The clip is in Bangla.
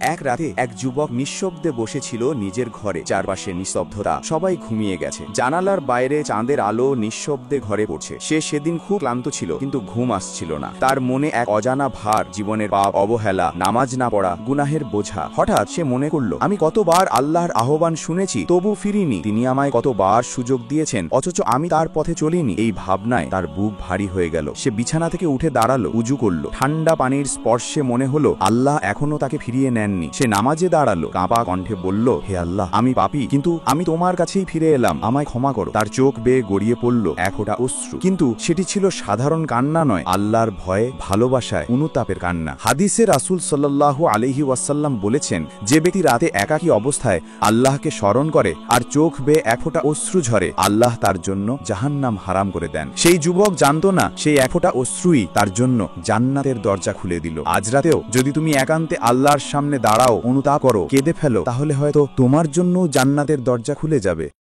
এক রাতে এক যুবক নিঃশব্দে বসেছিল নিজের ঘরে। চারপাশে নিস্তব্ধতা, সবাই ঘুমিয়ে গেছে। জানালার বাইরে চাঁদের আলো নিঃশব্দে ঘরে পড়ছে। সে সেদিন খুব ক্লান্ত ছিল, কিন্তু ঘুম আসছিল না। তার মনে এক অজানা ভার, জীবনের পাপ, অবহেলা, নামাজ না পড়া, গুনাহের বোঝা। হঠাৎ সে মনে করল, আমি কতবার আল্লাহর আহ্বান শুনেছি, তবু ফিরিনি। তিনি আমায় কতবার সুযোগ দিয়েছেন, অথচ আমি তার পথে চলিনি। এই ভাবনায় তার বুক ভারী হয়ে গেল। সে বিছানা থেকে উঠে দাঁড়ালো, উজু করল। ঠান্ডা পানির স্পর্শে মনে হলো আল্লাহ এখনো তাকে ফিরিয়ে নেননি। সে নামাজে দাঁড়ালো, কাঁপা কণ্ঠে বলল, হে আল্লাহ, আমি পাপী, কিন্তু আমি তোমার কাছেই ফিরে এলাম, আমায় ক্ষমা করো। তার চোখ বেয়ে গড়িয়ে পড়ল এক ফোঁটা অশ্রু, কিন্তু সেটি ছিল সাধারণ কান্না নয়, আল্লাহর ভয়ে, ভালোবাসায় অনুতাপের কান্না। হাদিসে রাসূল সাল্লাল্লাহু আলাইহি ওয়াসাল্লাম বলেছেন, যে ব্যক্তি রাতে একাকী অবস্থায় আল্লাহকে স্মরণ করে আর চোখ বেয়ে এক ফোঁটা অশ্রু ঝরে, আল্লাহ তার জন্য জাহান্নাম হারাম করে দেন। সেই যুবক জানতো না, সেই এক ফোঁটা অশ্রুই তার জন্য জান্নাতের দরজা খুলে দিল। আজ রাতেও যদি তুমি একান্তে আল্লাহর সামনে দাঁড়াও, অনুতাপ করো, কেঁদে ফেলো, তাহলে হয়তো তোমার জন্য জান্নাতের দরজা খুলে যাবে।